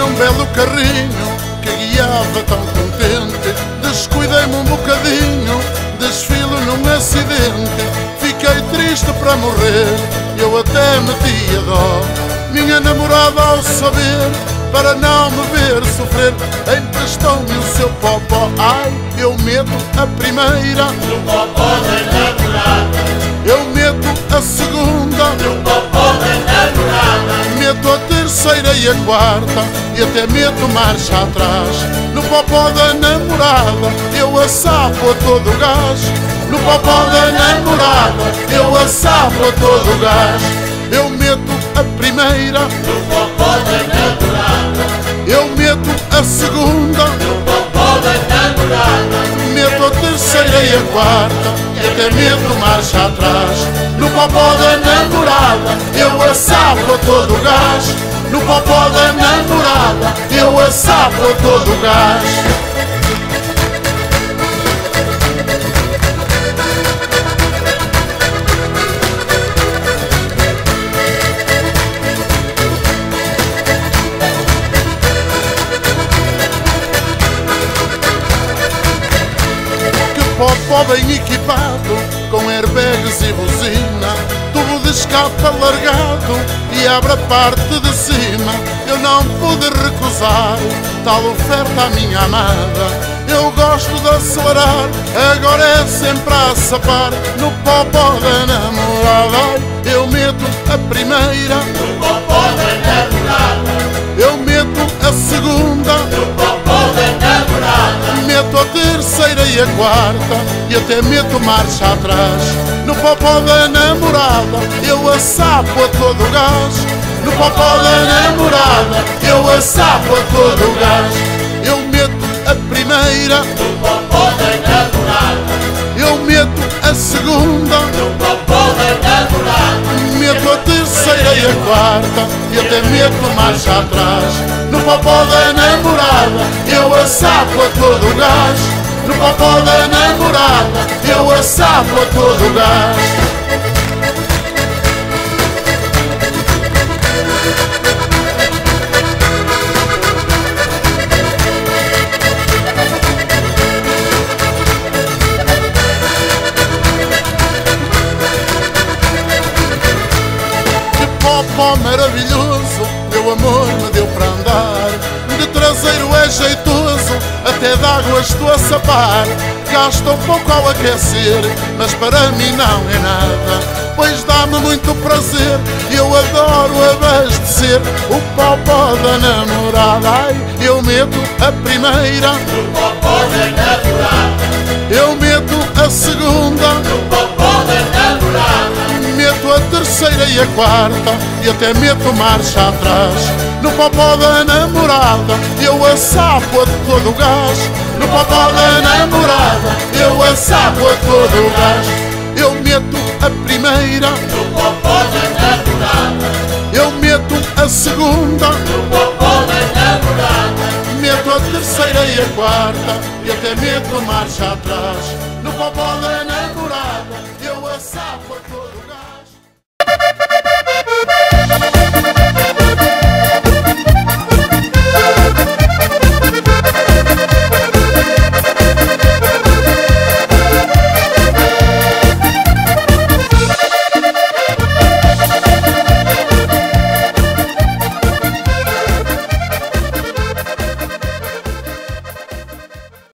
Tinha um belo carrinho que guiava tão contente. Descuidei-me um bocadinho, desfilo num acidente. Fiquei triste para morrer, eu até meti a dó. Minha namorada, ao saber, para não me ver sofrer, emprestou-me o seu popó. Ai, eu meto a primeira no popó da namorada. Eu meto a segunda no popó da namorada. Meto a terceira e a quarta, e até meto marcha atrás. No popó da namorada eu assapo a todo gás. No popó da namorada eu assapo a todo gás. Eu meto a primeira no popó da namorada. Eu meto a segunda no popó da namorada. Meto a terceira e a quarta, e até meto marcha atrás. No popó da namorada eu assapo a todo gás. No popó da namorada eu assapo a todo gás. Popó bem equipado, com airbags e buzina, tubo de escape alargado e abre a parte de cima. Eu não pude recusar tal oferta à minha amada. Eu gosto de acelerar, agora é sempre a sapar. No popó da namorada eu meto a primeira no popó da namorada. Eu meto a segunda no popó da namorada. Meto a terceira e a quarta, e até meto marcha atrás. No popó da namorada eu assapo a todo gás. No popó da namorada eu assapo a todo gás. Eu meto a primeira no popó da namorada. Eu meto a segunda no popó da namorada. Meto a terceira e a quarta, e até meto marcha atrás. No popó da namorada eu assapo a todo gás. No popó da namorada eu assapo a todo gás. Popó maravilhoso, meu amor me deu para andar. De traseiro é jeitoso, até d'água estou a sapar. Gasta um pouco ao aquecer, mas para mim não é nada, pois dá-me muito prazer. Eu adoro abastecer o popó da namorada. Ai, eu meto a primeira no popó da namorada. Eu meto a segunda no popó da namorada. Meto a terceira e a quarta, e até meto marcha atrás. No popó da namorada eu assapo a todo gás. No popó da namorada eu assapo a todo gás. Eu meto a primeira no popó da namorada. Eu meto a segunda no popó da namorada. Meto a terceira e a quarta, e até meto marcha atrás. No popó da